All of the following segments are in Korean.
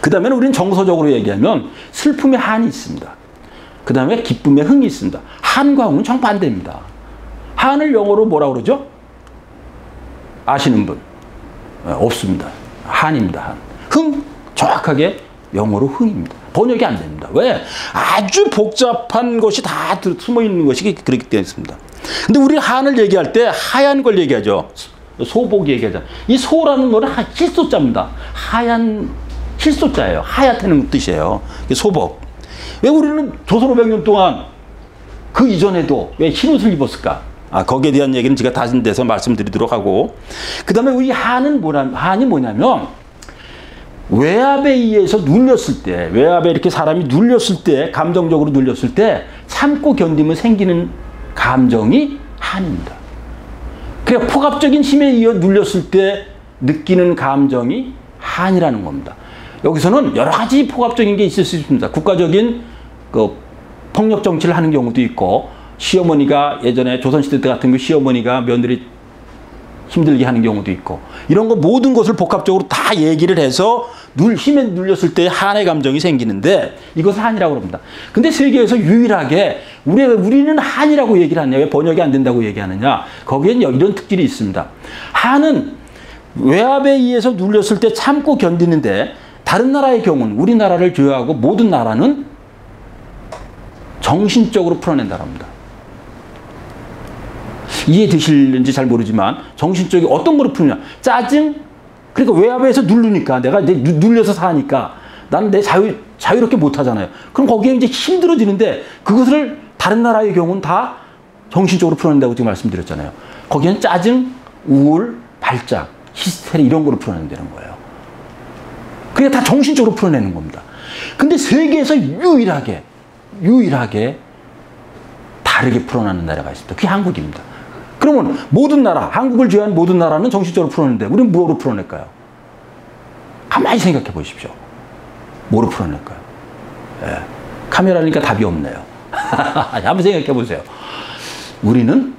그 다음에는 우리는 정서적으로 얘기하면 슬픔의 한이 있습니다. 그 다음에 기쁨의 흥이 있습니다. 한과 흥은 정반대입니다. 한을 영어로 뭐라고 그러죠? 아시는 분? 없습니다. 한입니다. 한. 흥? 정확하게 영어로 흥입니다. 번역이 안 됩니다. 왜? 아주 복잡한 것이 다 숨어 있는 것이 그렇게 되어 있습니다. 근데 우리 한을 얘기할 때 하얀 걸 얘기하죠. 소복 얘기하죠. 이 소라는 거는 실소자입니다. 하얀 실소자예요. 하얗다는 뜻이에요. 소복. 왜 우리는 조선 500년 동안 그 이전에도 왜 흰옷을 입었을까? 거기에 대한 얘기는 제가 다른 데서 말씀드리도록 하고, 그 다음에 우리 한이 뭐냐면 외압에 의해서 눌렸을 때, 외압에 이렇게 사람이 눌렸을 때, 감정적으로 눌렸을 때 참고 견디면 생기는 감정이 한입니다. 그러니까 폭압적인 힘에 의해 눌렸을 때 느끼는 감정이 한이라는 겁니다. 여기서는 여러 가지 폭압적인 게 있을 수 있습니다. 국가적인 폭력 정치를 하는 경우도 있고, 시어머니가 예전에 조선시대 때 같은 거 시어머니가 며느리 힘들게 하는 경우도 있고, 이런 거 모든 것을 복합적으로 다 얘기를 해서 힘에 눌렸을 때 한의 감정이 생기는데 이것을 한이라고 합니다. 근데 세계에서 유일하게 우리는 한이라고 얘기를 하냐, 왜 번역이 안 된다고 얘기하느냐, 거기엔 이런 특질이 있습니다. 한은 외압에 의해서 눌렸을 때 참고 견디는데, 다른 나라의 경우는, 우리나라를 제외하고 모든 나라는 정신적으로 풀어낸다고 합니다. 이해되실는지 잘 모르지만 정신적인 어떤 거로 푸느냐. 짜증, 그러니까 외압에서 누르니까, 내가 이제 눌려서 사니까 나는 내 자유롭게 못 하잖아요. 그럼 거기에 이제 힘들어지는데, 그것을 다른 나라의 경우는 다 정신적으로 풀어낸다고 지금 말씀드렸잖아요. 거기는 짜증, 우울, 발작, 히스테리 이런 거로 풀어낸다는 거예요. 그게 다 정신적으로 풀어내는 겁니다. 근데 세계에서 유일하게 다르게 풀어내는 나라가 있습니다. 그게 한국입니다. 그러면 모든 나라, 한국을 제외한 모든 나라는 정신적으로 풀어내는데 우리는 뭐로 풀어낼까요? 가만히 생각해 보십시오. 뭐로 풀어낼까요? 예. 카메라니까 답이 없네요. 한번 생각해 보세요. 우리는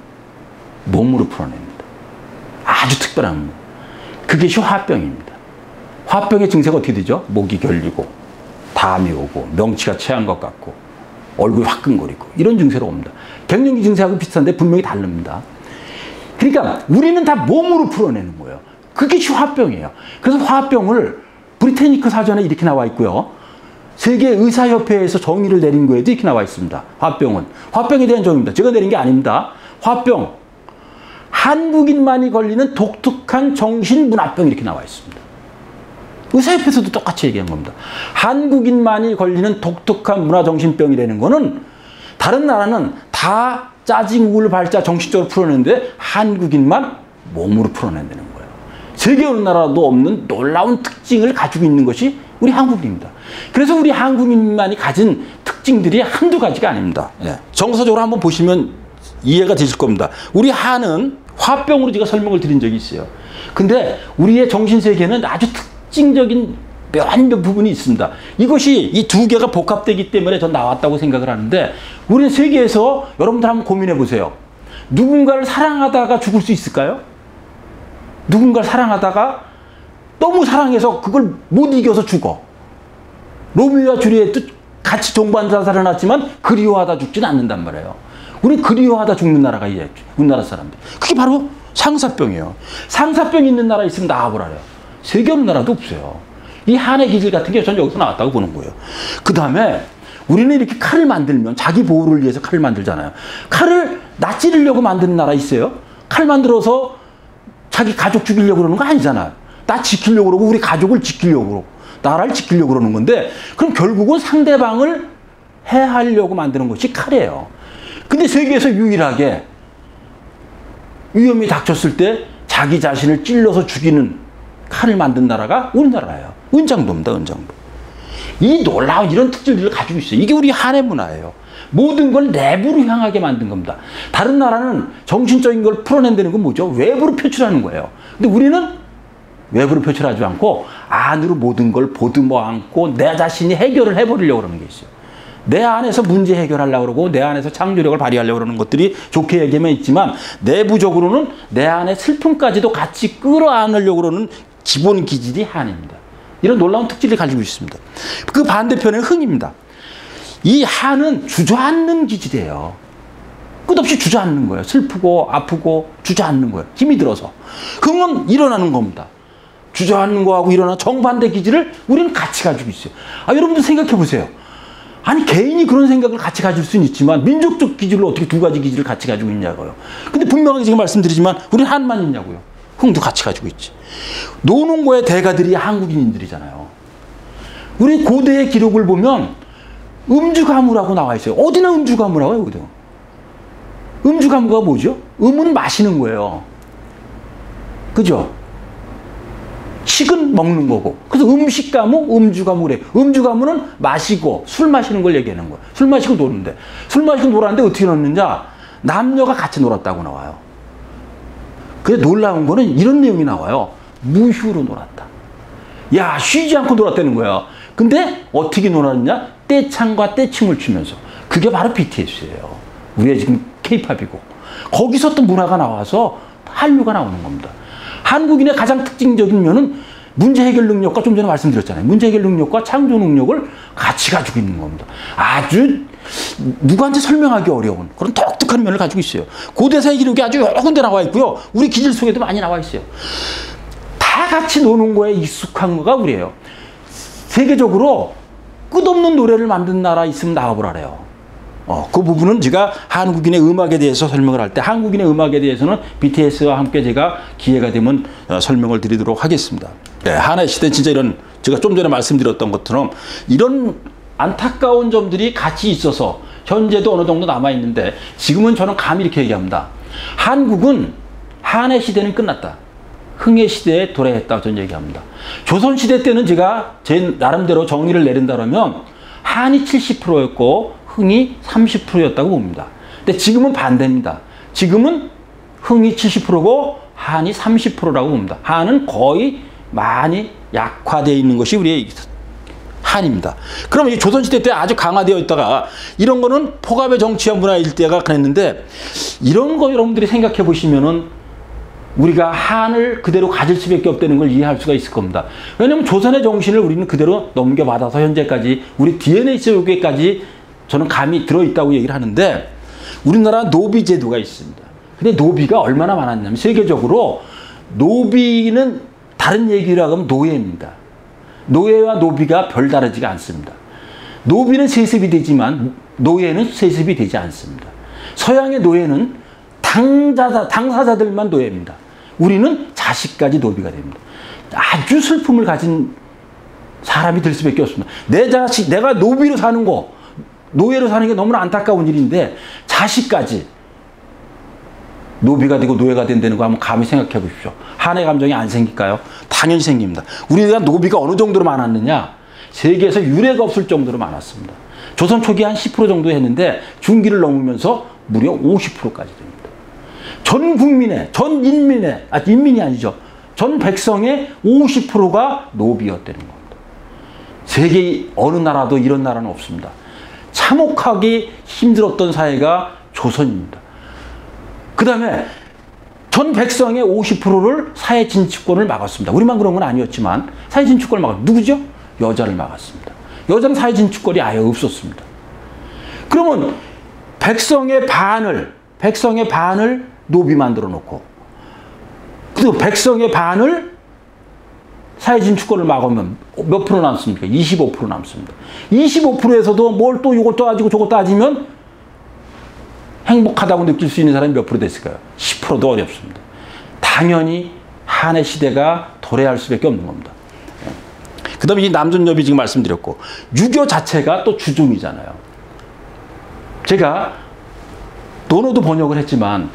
몸으로 풀어냅니다. 아주 특별한 몸. 그것이 화병입니다. 화병의 증세가 어떻게 되죠? 목이 결리고, 담이 오고, 명치가 체한 것 같고, 얼굴이 화끈거리고, 이런 증세로 옵니다. 갱년기 증세하고 비슷한데 분명히 다릅니다. 그러니까 우리는 다 몸으로 풀어내는 거예요. 그게 화병이에요. 그래서 화병을 브리테니크 사전에 이렇게 나와 있고요. 세계의사협회에서 정의를 내린 거에도 이렇게 나와 있습니다. 화병은. 화병에 대한 정의입니다. 제가 내린 게 아닙니다. 화병. 한국인만이 걸리는 독특한 정신문화병 이렇게 나와 있습니다. 의사협회에서도 똑같이 얘기한 겁니다. 한국인만이 걸리는 독특한 문화정신병이라는 거는 다른 나라는 다 짜증, 우울, 발작 정신적으로 풀어내는데 한국인만 몸으로 풀어낸다는 거예요. 세계 어느 나라도 없는 놀라운 특징을 가지고 있는 것이 우리 한국인입니다. 그래서 우리 한국인만이 가진 특징들이 한두 가지가 아닙니다. 예. 정서적으로 한번 보시면 이해가 되실 겁니다. 우리 한은 화병으로 제가 설명을 드린 적이 있어요. 근데 우리의 정신세계는 아주 특징적인 묘한 부분이 있습니다. 이것이 이 두 개가 복합되기 때문에 전 나왔다고 생각을 하는데, 우리는 세계에서 여러분들 한번 고민해 보세요. 누군가를 사랑하다가 죽을 수 있을까요? 누군가를 사랑하다가 너무 사랑해서 그걸 못 이겨서 죽어. 로미오와 줄리엣도 같이 종반 자살을 했지만 그리워하다 죽지는 않는단 말이에요. 우리 그리워하다 죽는 나라가 있어요. 우리나라 사람들. 그게 바로 상사병이에요. 상사병이 있는 나라 있으면 나와보라요. 세계 어느 나라도 없어요. 이 한의 기질 같은 게 전 여기서 나왔다고 보는 거예요. 그 다음에 우리는 이렇게 칼을 만들면 자기 보호를 위해서 칼을 만들잖아요. 칼을 나 찌르려고 만드는 나라 있어요? 칼 만들어서 자기 가족 죽이려고 그러는 거 아니잖아요. 나 지키려고 그러고 우리 가족을 지키려고 그러고 나라를 지키려고 그러는 건데, 그럼 결국은 상대방을 해하려고 만드는 것이 칼이에요. 근데 세계에서 유일하게 위험이 닥쳤을 때 자기 자신을 찔러서 죽이는 칼을 만든 나라가 우리나라예요. 은장도입니다. 은장도. 이 놀라운 이런 특징들을 가지고 있어요. 이게 우리 한의 문화예요. 모든 걸 내부로 향하게 만든 겁니다. 다른 나라는 정신적인 걸 풀어낸다는 건 뭐죠? 외부로 표출하는 거예요. 근데 우리는 외부로 표출하지 않고 안으로 모든 걸 보듬어 안고 내 자신이 해결을 해버리려고 그러는 게 있어요. 내 안에서 문제 해결하려고 그러고 내 안에서 창조력을 발휘하려고 그러는 것들이 좋게 얘기하면 있지만 내부적으로는 내 안에 슬픔까지도 같이 끌어안으려고 그러는 기본 기질이 한입니다. 이런 놀라운 특질을 가지고 있습니다. 그 반대편에는 흥입니다. 이 한은 주저앉는 기질이에요. 끝없이 주저앉는 거예요. 슬프고 아프고 주저앉는 거예요. 힘이 들어서. 흥은 일어나는 겁니다. 주저앉는 거하고 일어나는 정반대 기질을 우리는 같이 가지고 있어요. 여러분들 생각해 보세요. 아니 개인이 그런 생각을 같이 가질 수는 있지만 민족적 기질로 어떻게 두 가지 기질을 같이 가지고 있냐고요. 근데 분명하게 지금 말씀드리지만 우리는 한만 있냐고요. 흥도 같이 가지고 있지. 노농고의 대가들이 한국인들이잖아요. 우리 고대의 기록을 보면 음주가무라고 나와 있어요. 어디나 음주가무라고 해요. 어디나. 음주가무가 뭐죠? 음은 마시는 거예요. 그죠? 식은 먹는 거고. 그래서 음식가무, 음주가무 그래요. 음주가무는 마시고 술 마시는 걸 얘기하는 거예요. 술 마시고 노는데. 술 마시고 놀았는데 어떻게 놀느냐? 남녀가 같이 놀았다고 나와요. 근데 놀라운 거는 이런 내용이 나와요. 무휴로 놀았다. 야, 쉬지 않고 놀았다는 거야. 근데 어떻게 놀았냐? 떼창과 떼춤을 추면서. 그게 바로 BTS예요. 우리의 지금 K-팝이고. 거기서 또 문화가 나와서 한류가 나오는 겁니다. 한국인의 가장 특징적인 면은 문제 해결 능력과 좀 전에 말씀드렸잖아요. 문제 해결 능력과 창조 능력을 같이 가지고 있는 겁니다. 아주 누구한테 설명하기 어려운 그런 독특한 면을 가지고 있어요. 고대사의 기록이 아주 여러 군데 나와 있고요. 우리 기질 속에도 많이 나와 있어요. 다 같이 노는 거에 익숙한 거가 우리예요. 세계적으로 끝없는 노래를 만든 나라 있으면 나와보라래요. 그 부분은 제가 한국인의 음악에 대해서 설명을 할 때 한국인의 음악에 대해서는 BTS와 함께 제가 기회가 되면 설명을 드리도록 하겠습니다. 네, 한의 시대 진짜 이런 제가 좀 전에 말씀드렸던 것처럼 이런 안타까운 점들이 같이 있어서 현재도 어느 정도 남아있는데 지금은 저는 감히 이렇게 얘기합니다. 한국은 한의 시대는 끝났다. 흥의 시대에 도래했다고 저는 얘기합니다. 조선시대 때는 제가 제 나름대로 정의를 내린다면 한이 70%였고 흥이 30%였다고 봅니다. 근데 지금은 반대입니다. 지금은 흥이 70%고 한이 30%라고 봅니다. 한은 거의 많이 약화되어 있는 것이 우리의 한입니다. 그러면 이 조선시대 때 아주 강화되어 있다가 이런 거는 포갑의 정치와 문화일 때가 그랬는데 이런 거 여러분들이 생각해 보시면은 우리가 한을 그대로 가질 수밖에 없다는 걸 이해할 수가 있을 겁니다. 왜냐하면 조선의 정신을 우리는 그대로 넘겨받아서 현재까지 우리 DNA 속에까지 저는 감이 들어있다고 얘기를 하는데 우리나라 노비 제도가 있습니다. 근데 노비가 얼마나 많았냐면 세계적으로 노비는 다른 얘기를 하면 노예입니다. 노예와 노비가 별다르지가 않습니다. 노비는 세습이 되지만 노예는 세습이 되지 않습니다. 서양의 노예는 당사자들만 노예입니다. 우리는 자식까지 노비가 됩니다. 아주 슬픔을 가진 사람이 될 수밖에 없습니다. 내 자식, 내가 노비로 사는 거, 노예로 사는 게 너무나 안타까운 일인데 자식까지 노비가 되고 노예가 된다는 거 한번 감히 생각해 보십시오. 한의 감정이 안 생길까요? 당연히 생깁니다. 우리가 노비가 어느 정도로 많았느냐? 세계에서 유례가 없을 정도로 많았습니다. 조선 초기 한 10% 정도 했는데 중기를 넘으면서 무려 50%까지 됩니다. 전 국민의, 전 인민의, 인민이 아니죠. 전 백성의 50%가 노비였다는 겁니다. 세계 어느 나라도 이런 나라는 없습니다. 참혹하게 힘들었던 사회가 조선입니다. 그 다음에 전 백성의 50%를 사회 진출권을 막았습니다. 우리만 그런 건 아니었지만 사회 진출권을 막았습니다. 누구죠? 여자를 막았습니다. 여자는 사회 진출권이 아예 없었습니다. 그러면 백성의 반을 노비 만들어 놓고 그리고 백성의 반을 사회 진출권을 막으면 몇 프로 남습니까? 25% 남습니다. 25%에서도 뭘 또 이것도 따지고 저것도 따지면 행복하다고 느낄 수 있는 사람이 몇 프로 됐을까요? 10%도 어렵습니다. 당연히 한의 시대가 도래할 수밖에 없는 겁니다. 그 다음에 이 남존여비 지금 말씀드렸고 유교 자체가 또 주종이잖아요. 제가 논어도 번역을 했지만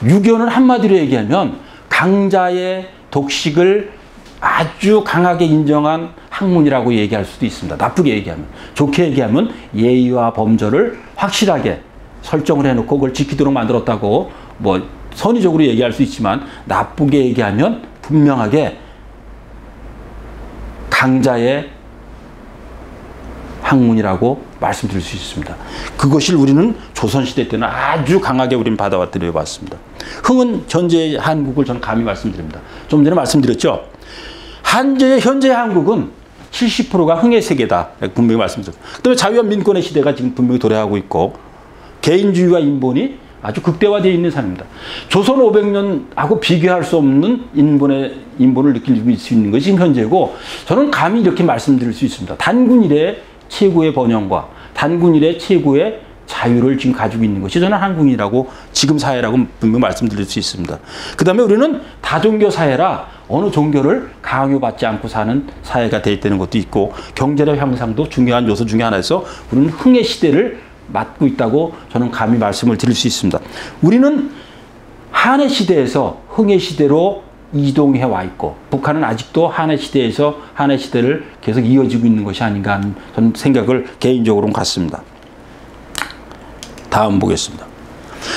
유교는 한마디로 얘기하면 강자의 독식을 아주 강하게 인정한 학문이라고 얘기할 수도 있습니다. 나쁘게 얘기하면. 좋게 얘기하면 예의와 범절을 확실하게 설정을 해놓고 그걸 지키도록 만들었다고 뭐 선의적으로 얘기할 수 있지만 나쁘게 얘기하면 분명하게 강자의 학문이라고 말씀드릴 수 있습니다. 그것을 우리는 조선시대 때는 아주 강하게 우리는 받아들여 왔습니다. 흥은 현재의 한국을 저는 감히 말씀드립니다. 좀 전에 말씀드렸죠. 현재 한국은 70%가 흥의 세계다. 분명히 말씀드렸죠. 그다음에 자유와 민권의 시대가 지금 분명히 도래하고 있고 개인주의와 인본이 아주 극대화되어 있는 삶입니다. 조선 500년하고 비교할 수 없는 인본을 느낄 수 있는 것이 지금 현재고 저는 감히 이렇게 말씀드릴 수 있습니다. 단군 이래 최고의 번영과 단군 이래 최고의 자유를 지금 가지고 있는 것이 저는 한국이라고 지금 사회라고 분명히 말씀드릴 수 있습니다. 그 다음에 우리는 다종교 사회라 어느 종교를 강요받지 않고 사는 사회가 되어 있다는 것도 있고 경제력 향상도 중요한 요소 중에 하나에서 우리는 흥의 시대를 맞고 있다고 저는 감히 말씀을 드릴 수 있습니다. 우리는 한의 시대에서 흥의 시대로 이동해 와 있고 북한은 아직도 한의 시대에서 한의 시대를 계속 이어지고 있는 것이 아닌가 하는 저는 생각을 개인적으로는 갖습니다. 다음 보겠습니다.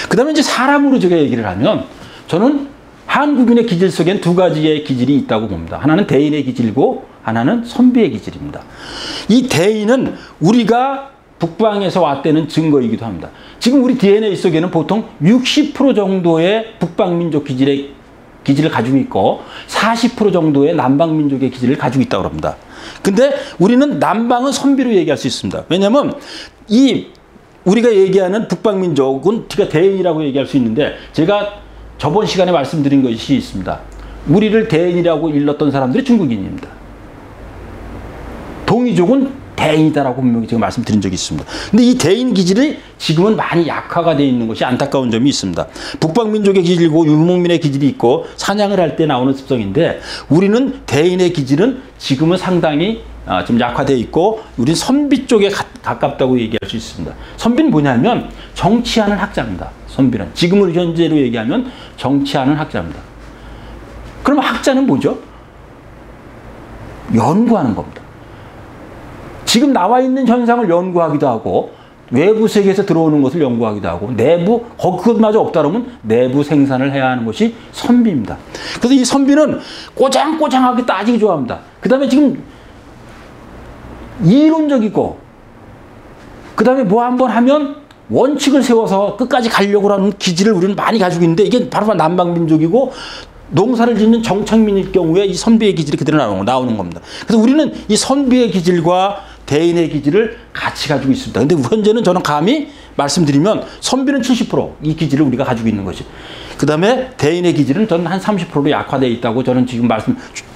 그 다음에 이제 사람으로 제가 얘기를 하면 저는 한국인의 기질 속엔 두 가지의 기질이 있다고 봅니다. 하나는 대인의 기질이고 하나는 선비의 기질입니다. 이 대인은 우리가 북방에서 왔다는 증거이기도 합니다. 지금 우리 DNA 속에는 보통 60% 정도의 북방민족 기질을 가지고 있고 40% 정도의 남방민족의 기질을 가지고 있다고 합니다. 근데 우리는 남방은 선비로 얘기할 수 있습니다. 왜냐하면 우리가 얘기하는 북방민족은 우리가 대인이라고 얘기할 수 있는데 제가 저번 시간에 말씀드린 것이 있습니다. 우리를 대인이라고 일렀던 사람들이 중국인입니다. 동이족은 대인이다라고 분명히 제가 말씀드린 적이 있습니다. 근데 이 대인 기질이 지금은 많이 약화가 되어 있는 것이 안타까운 점이 있습니다. 북방민족의 기질이고 유목민의 기질이 있고 사냥을 할 때 나오는 습성인데 우리는 대인의 기질은 지금은 상당히 좀 약화되어 있고 우리는 선비 쪽에 가깝다고 얘기할 수 있습니다. 선비는 뭐냐면 정치하는 학자입니다. 선비는 지금으로 현재로 얘기하면 정치하는 학자입니다. 그럼 학자는 뭐죠? 연구하는 겁니다. 지금 나와 있는 현상을 연구하기도 하고 외부 세계에서 들어오는 것을 연구하기도 하고 내부 그것마저 없다 그러면 내부 생산을 해야 하는 것이 선비입니다. 그래서 이 선비는 꼬장꼬장하게 따지기 좋아합니다. 그 다음에 지금 이론적이고 그 다음에 뭐 한번 하면 원칙을 세워서 끝까지 가려고 하는 기질을 우리는 많이 가지고 있는데 이게 바로 남방민족이고 농사를 짓는 정착민일 경우에 이 선비의 기질이 그대로 나오는 겁니다. 그래서 우리는 이 선비의 기질과 대인의 기질을 같이 가지고 있습니다. 근데 현재는 저는 감히 말씀드리면 선비는 70% 이 기질을 우리가 가지고 있는 것이. 그 다음에 대인의 기질은 저는 한 30%로 약화되어 있다고 저는 지금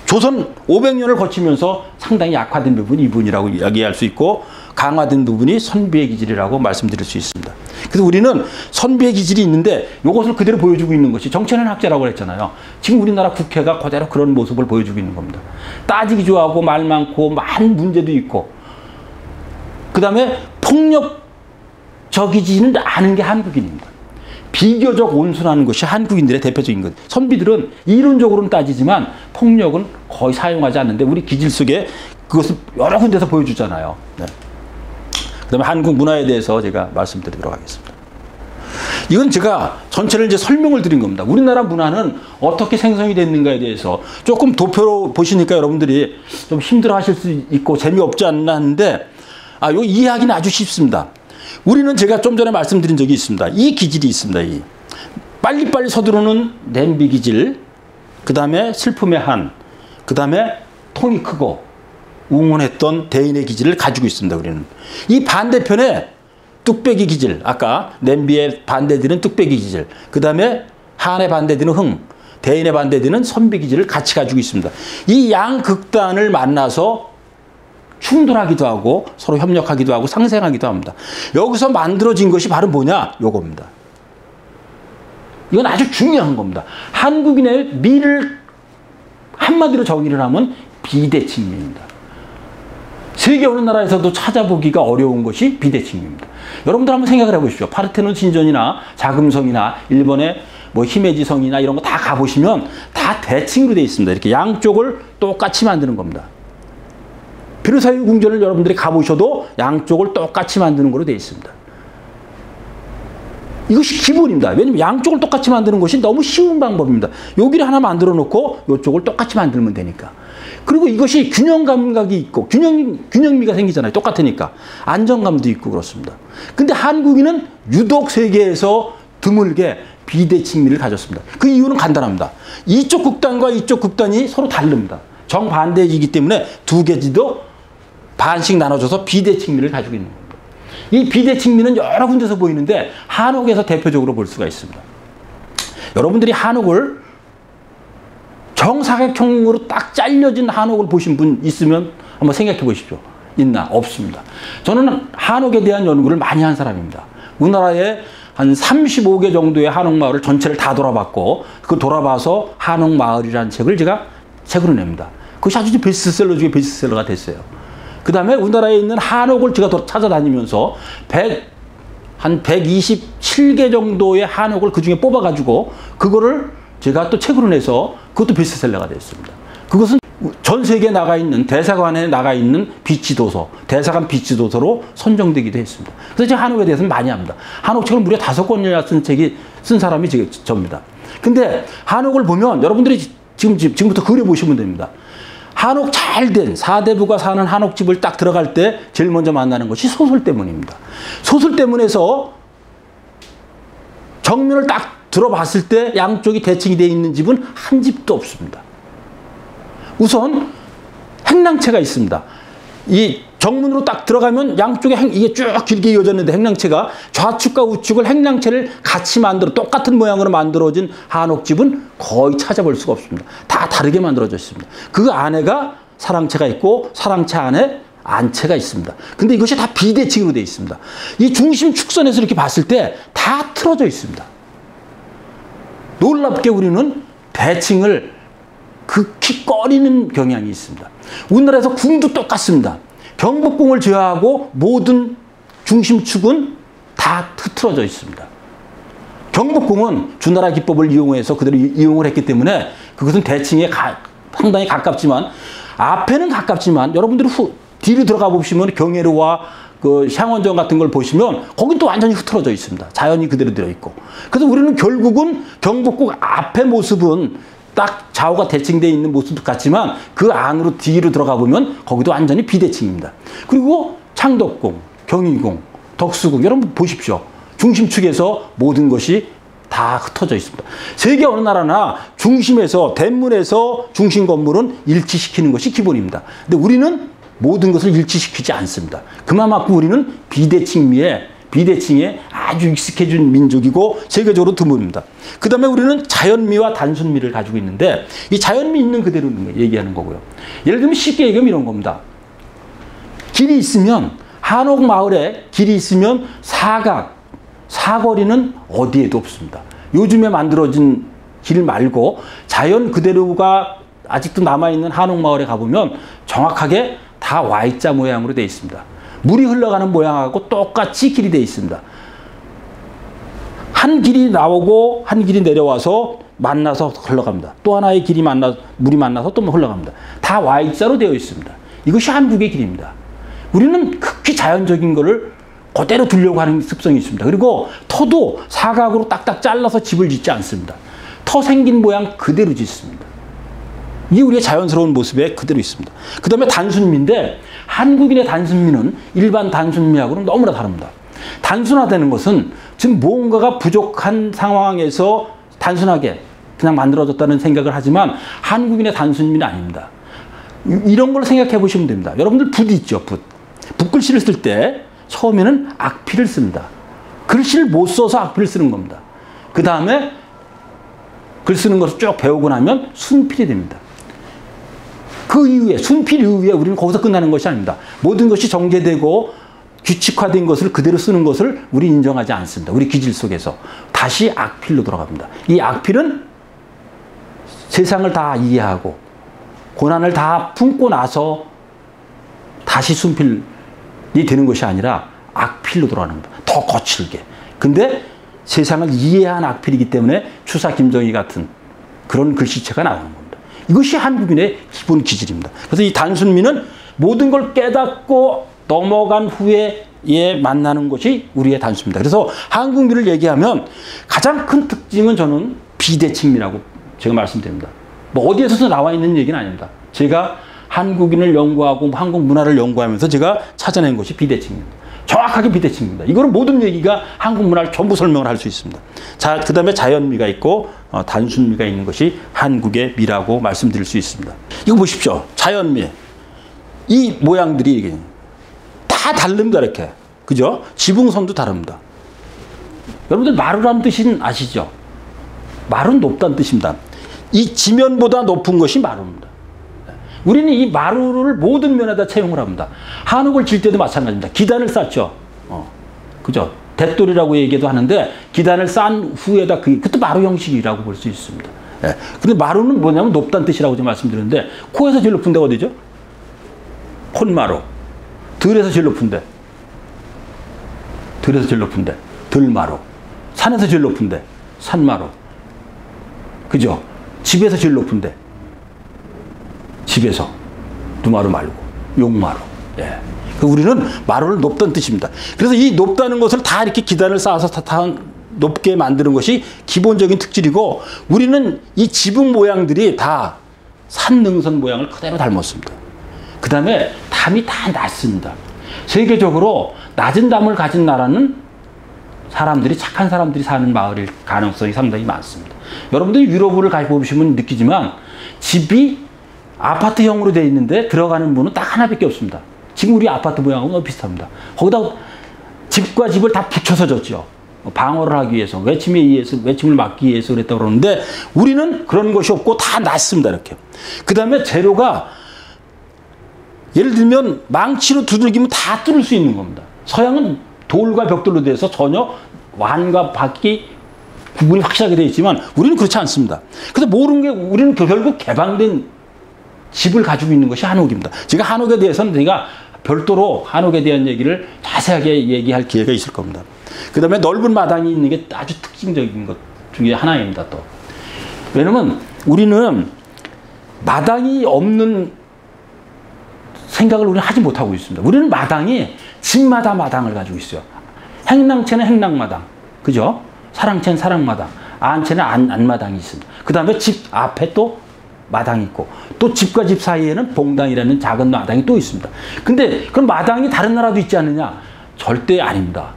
조선 500년을 거치면서 상당히 약화된 부분이 이분이라고 이야기할 수 있고 강화된 부분이 선비의 기질이라고 말씀드릴 수 있습니다. 그래서 우리는 선비의 기질이 있는데 이것을 그대로 보여주고 있는 것이 정치하는 학자라고 했잖아요. 지금 우리나라 국회가 그대로 그런 모습을 보여주고 있는 겁니다. 따지기 좋아하고 말 많고 많은 문제도 있고 그 다음에 폭력적이지는 않은 게 한국인입니다. 비교적 온순한 것이 한국인들의 대표적인 것. 선비들은 이론적으로는 따지지만 폭력은 거의 사용하지 않는데 우리 기질 속에 그것을 여러 군데서 보여주잖아요. 네. 그 다음에 한국 문화에 대해서 제가 말씀드리도록 하겠습니다. 이건 제가 전체를 이제 설명을 드린 겁니다. 우리나라 문화는 어떻게 생성이 됐는가에 대해서 조금 도표로 보시니까 여러분들이 좀 힘들어 하실 수 있고 재미없지 않나 하는데 요 이해하기는 아주 쉽습니다. 우리는 제가 좀 전에 말씀드린 적이 있습니다. 이 기질이 있습니다. 이 빨리빨리 서두르는 냄비 기질, 그 다음에 슬픔의 한, 그 다음에 통이 크고 웅운했던 대인의 기질을 가지고 있습니다. 우리는 이 반대편에 뚝배기 기질, 아까 냄비의 반대되는 뚝배기 기질, 그 다음에 한의 반대되는 흥, 대인의 반대되는 선비 기질을 같이 가지고 있습니다. 이 양극단을 만나서 충돌하기도 하고 서로 협력하기도 하고 상생하기도 합니다. 여기서 만들어진 것이 바로 뭐냐? 요겁니다. 이건 아주 중요한 겁니다. 한국인의 미를 한마디로 정의를 하면 비대칭입니다. 세계 어느 나라에서도 찾아보기가 어려운 것이 비대칭입니다. 여러분들 한번 생각을 해보십시오. 파르테논 신전이나 자금성이나 일본의 뭐 히메지성이나 이런 거 다 가보시면 다 대칭으로 되어 있습니다. 이렇게 양쪽을 똑같이 만드는 겁니다. 베르사유 궁전을 여러분들이 가보셔도 양쪽을 똑같이 만드는 걸로 되어 있습니다. 이것이 기본입니다. 왜냐하면 양쪽을 똑같이 만드는 것이 너무 쉬운 방법입니다. 여기를 하나 만들어 놓고 이쪽을 똑같이 만들면 되니까. 그리고 이것이 균형 감각이 있고 균형미가 생기잖아요. 똑같으니까. 안정감도 있고 그렇습니다. 근데 한국인은 유독 세계에서 드물게 비대칭미를 가졌습니다. 그 이유는 간단합니다. 이쪽 극단과 이쪽 극단이 서로 다릅니다. 정반대이기 때문에 두 개지도 반씩 나눠져서 비대칭미를 가지고 있는 겁니다. 이 비대칭미는 여러 군데서 보이는데 한옥에서 대표적으로 볼 수가 있습니다. 여러분들이 한옥을 정사각형으로 딱 잘려진 한옥을 보신 분 있으면 한번 생각해 보십시오. 있나? 없습니다. 저는 한옥에 대한 연구를 많이 한 사람입니다. 우리나라에 한 35개 정도의 한옥마을을 전체를 다 돌아봤고 그 돌아봐서 한옥마을이라는 책을 제가 책으로 냅니다. 그것이 아주 베스트셀러 중에 베스트셀러가 됐어요. 그 다음에 우리나라에 있는 한옥을 제가 찾아다니면서 한 127개 정도의 한옥을 그 중에 뽑아가지고 그거를 제가 또 책으로 내서 그것도 베스트셀러가 됐습니다. 그것은 전 세계에 나가 있는 대사관에 나가 있는 비치도서, 대사관 비치도서로 선정되기도 했습니다. 그래서 제가 한옥에 대해서는 많이 합니다. 한옥책을 무려 5권이나 쓴 사람이 저입니다. 근데 한옥을 보면 여러분들이 지금부터 그려보시면 됩니다. 한옥 잘된 사대부가 사는 한옥집을 딱 들어갈 때 제일 먼저 만나는 것이 소설 때문입니다. 소설 때문에서 정면을 딱 들어봤을 때 양쪽이 대칭이 되어 있는 집은 한 집도 없습니다. 우선 행랑채가 있습니다. 이 정문으로 딱 들어가면 양쪽에 이게 쭉 길게 이어졌는데 행랑채가 좌측과 우측을 행랑채를 같이 똑같은 모양으로 만들어진 한옥집은 거의 찾아볼 수가 없습니다. 다 다르게 만들어져 있습니다. 그 안에가 사랑채가 있고 사랑채 안에 안채가 있습니다. 근데 이것이 다 비대칭으로 되어 있습니다. 이 중심 축선에서 이렇게 봤을 때 다 틀어져 있습니다. 놀랍게 우리는 대칭을 극히 꺼리는 경향이 있습니다. 우리나라에서 궁도 똑같습니다. 경복궁을 제외하고 모든 중심축은 다 흐트러져 있습니다. 경복궁은 주나라 기법을 이용해서 그대로 이용을 했기 때문에 그것은 대칭에 상당히 가깝지만 앞에는 가깝지만 여러분들이 뒤로 들어가 보시면 경회로와 그 향원전 같은 걸 보시면 거긴 또 완전히 흐트러져 있습니다. 자연이 그대로 들어있고. 그래서 우리는 결국은 경복궁 앞의 모습은 딱 좌우가 대칭되어 있는 모습 같지만 그 안으로 뒤로 들어가 보면 거기도 완전히 비대칭입니다. 그리고 창덕궁, 경희궁, 덕수궁 여러분 보십시오. 중심축에서 모든 것이 다 흩어져 있습니다. 세계 어느 나라나 중심에서 대문에서 중심 건물은 일치시키는 것이 기본입니다. 근데 우리는 모든 것을 일치시키지 않습니다. 그만큼 우리는 비대칭에 아주 익숙해진 민족이고 세계적으로 드뭅니다. 그 다음에 우리는 자연미와 단순미를 가지고 있는데 이 자연미 있는 그대로 얘기하는 거고요. 예를 들면 쉽게 얘기하면 이런 겁니다. 길이 있으면 한옥 마을에 길이 있으면 사거리는 어디에도 없습니다. 요즘에 만들어진 길 말고 자연 그대로가 아직도 남아있는 한옥 마을에 가보면 정확하게 다 Y자 모양으로 되어 있습니다. 물이 흘러가는 모양하고 똑같이 길이 되어 있습니다. 한 길이 나오고 한 길이 내려와서 만나서 흘러갑니다. 또 하나의 물이 만나서 또 흘러갑니다. 다 Y자로 되어 있습니다. 이것이 한국의 길입니다. 우리는 극히 자연적인 것을 그대로 두려고 하는 습성이 있습니다. 그리고 터도 사각으로 딱딱 잘라서 집을 짓지 않습니다. 터 생긴 모양 그대로 짓습니다. 이게 우리의 자연스러운 모습에 그대로 있습니다. 그 다음에 단순미인데 한국인의 단순미는 일반 단순미하고는 너무나 다릅니다. 단순화되는 것은 지금 무언가가 부족한 상황에서 단순하게 그냥 만들어졌다는 생각을 하지만 한국인의 단순미는 아닙니다. 이런 걸 생각해 보시면 됩니다. 여러분들 붓 있죠, 붓. 붓글씨를 쓸 때 처음에는 악필을 씁니다. 글씨를 못 써서 악필을 쓰는 겁니다. 그 다음에 글 쓰는 것을 쭉 배우고 나면 순필이 됩니다. 그 이후에 순필 이후에 우리는 거기서 끝나는 것이 아닙니다. 모든 것이 정제되고 규칙화된 것을 그대로 쓰는 것을 우리 인정하지 않습니다. 우리 기질 속에서 다시 악필로 돌아갑니다. 이 악필은 세상을 다 이해하고 고난을 다 품고 나서 다시 순필이 되는 것이 아니라 악필로 돌아가는 겁니다. 더 거칠게. 근데 세상을 이해한 악필이기 때문에 추사 김정희 같은 그런 글씨체가 나오는 겁니다. 이것이 한국인의 기본 기질입니다. 그래서 이 단순미는 모든 걸 깨닫고 넘어간 후에 만나는 것이 우리의 단순입니다. 그래서 한국미를 얘기하면 가장 큰 특징은 저는 비대칭미라고 제가 말씀드립니다. 뭐 어디에서도 나와 있는 얘기는 아닙니다. 제가 한국인을 연구하고 한국 문화를 연구하면서 제가 찾아낸 것이 비대칭입니다. 정확하게 비대칭입니다. 이거는 모든 얘기가 한국 문화를 전부 설명을 할 수 있습니다. 자, 그 다음에 자연미가 있고 단순미가 있는 것이 한국의 미라고 말씀드릴 수 있습니다. 이거 보십시오. 자연미. 이 모양들이 이게 다 다릅니다. 이렇게. 그죠? 지붕선도 다릅니다. 여러분들 마루라는 뜻은 아시죠? 마루는 높다는 뜻입니다. 이 지면보다 높은 것이 마루입니다. 우리는 이 마루를 모든 면에다 채용을 합니다. 한옥을 질 때도 마찬가지입니다. 기단을 쌓죠. 그죠? 대돌이라고 얘기도 하는데 기단을 쌓은 후에다 그것도 마루 형식이라고 볼 수 있습니다. 예. 근데 마루는 뭐냐면 높다는 뜻이라고 제가 말씀드렸는데 코에서 제일 높은 데가 어디죠? 콧마루. 들에서 제일 높은데. 들에서 제일 높은데. 들마루. 산에서 제일 높은데. 산마루. 그죠? 집에서 제일 높은데. 집에서 누마루 말고 용마루. 예. 우리는 마루를 높다는 뜻입니다. 그래서 이 높다는 것을 다 이렇게 기단을 쌓아서 다 높게 만드는 것이 기본적인 특질이고 우리는 이 지붕 모양들이 다 산능선 모양을 그대로 닮았습니다. 그 다음에 담이 다 낮습니다. 세계적으로 낮은 담을 가진 나라는 사람들이 착한 사람들이 사는 마을일 가능성이 상당히 많습니다. 여러분들이 유럽을 가보시면 느끼지만 집이 아파트형으로 되어 있는데 들어가는 문은 딱 하나밖에 없습니다. 지금 우리 아파트 모양하고 비슷합니다. 거기다 집과 집을 다 붙여서 졌죠. 방어를 하기 위해서, 외침을 막기 위해서 그랬다고 그러는데 우리는 그런 것이 없고 다 낮습니다. 이렇게. 그 다음에 재료가 예를 들면 망치로 두들기면 다 뚫을 수 있는 겁니다. 서양은 돌과 벽돌로 돼서 전혀 완과 밖이 구분이 확실하게 되어 있지만 우리는 그렇지 않습니다. 그래서 모르는 게 우리는 결국 개방된 집을 가지고 있는 것이 한옥입니다. 제가 한옥에 대해서는 제가 별도로 한옥에 대한 얘기를 자세하게 얘기할 기회가 있을 겁니다. 그 다음에 넓은 마당이 있는 게 아주 특징적인 것 중에 하나입니다. 또. 왜냐면 우리는 마당이 없는 생각을 우리는 하지 못하고 있습니다. 우리는 마당이 집마다 마당을 가지고 있어요. 행랑채는 행랑마당. 그죠? 사랑채는 사랑마당. 안채는 안마당이 있습니다. 그 다음에 집 앞에 또 마당이 있고 또 집과 집 사이에는 봉당이라는 작은 마당이 또 있습니다. 근데 그럼 마당이 다른 나라도 있지 않느냐? 절대 아닙니다.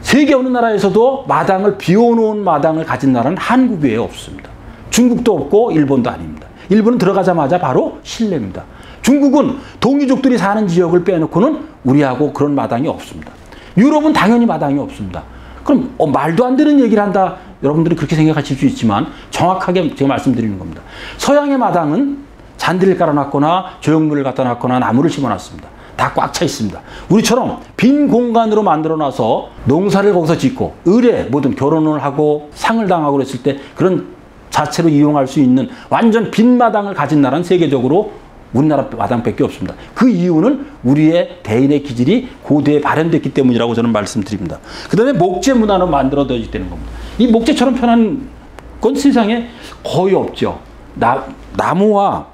세계 어느 나라에서도 마당을 비워놓은 마당을 가진 나라는 한국 외에 없습니다. 중국도 없고 일본도 아닙니다. 일본은 들어가자마자 바로 실내입니다. 중국은 동이족들이 사는 지역을 빼놓고는 우리하고 그런 마당이 없습니다. 유럽은 당연히 마당이 없습니다. 그럼 말도 안 되는 얘기를 한다. 여러분들이 그렇게 생각하실 수 있지만 정확하게 제가 말씀드리는 겁니다. 서양의 마당은 잔디를 깔아놨거나 조형물을 갖다 놨거나 나무를 심어놨습니다. 다 꽉 차 있습니다. 우리처럼 빈 공간으로 만들어놔서 농사를 거기서 짓고 의뢰 뭐든 결혼을 하고 상을 당하고 그랬을 때 그런 자체로 이용할 수 있는 완전 빈 마당을 가진 나라는 세계적으로 우리나라 마당밖에 없습니다. 그 이유는 우리의 대인의 기질이 고대에 발현됐기 때문이라고 저는 말씀드립니다. 그 다음에 목재 문화로 만들어져야 되는 겁니다. 이 목재처럼 편한 건 세상에 거의 없죠. 나무와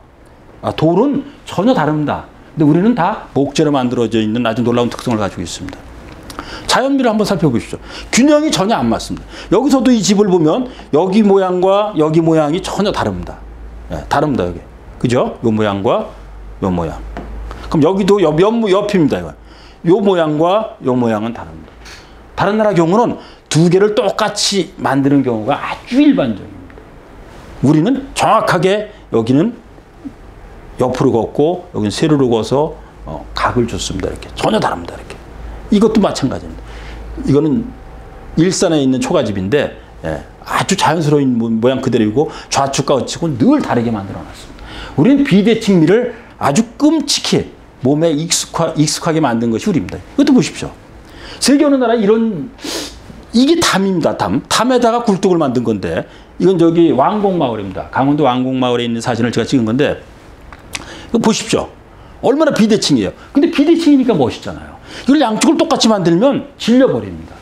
돌은 전혀 다릅니다. 근데 우리는 다 목재로 만들어져 있는 아주 놀라운 특성을 가지고 있습니다. 자연미를 한번 살펴보십시오. 균형이 전혀 안 맞습니다. 여기서도 이 집을 보면 여기 모양과 여기 모양이 전혀 다릅니다. 네, 다릅니다. 여기. 그죠? 요 모양과 요 모양. 그럼 여기도 옆입니다. 이거. 요 모양과 요 모양은 다릅니다. 다른 나라 경우는 두 개를 똑같이 만드는 경우가 아주 일반적입니다. 우리는 정확하게 여기는 옆으로 걷고 여기는 세로로 걷어서 각을 줬습니다. 이렇게. 전혀 다릅니다. 이렇게. 이것도 마찬가지입니다. 이거는 일산에 있는 초가집인데 아주 자연스러운 모양 그대로이고 좌측과 우측은 늘 다르게 만들어놨습니다. 우리는 비대칭미를 아주 끔찍히 몸에 익숙하게 만든 것이 우리입니다. 이것도 보십시오. 세계 어느 나라에 이게 담입니다. 담에다가 굴뚝을 만든 건데 이건 저기 왕곡마을입니다. 강원도 왕곡마을에 있는 사진을 제가 찍은 건데 이거 보십시오. 얼마나 비대칭이에요. 근데 비대칭이니까 멋있잖아요. 이걸 양쪽을 똑같이 만들면 질려버립니다.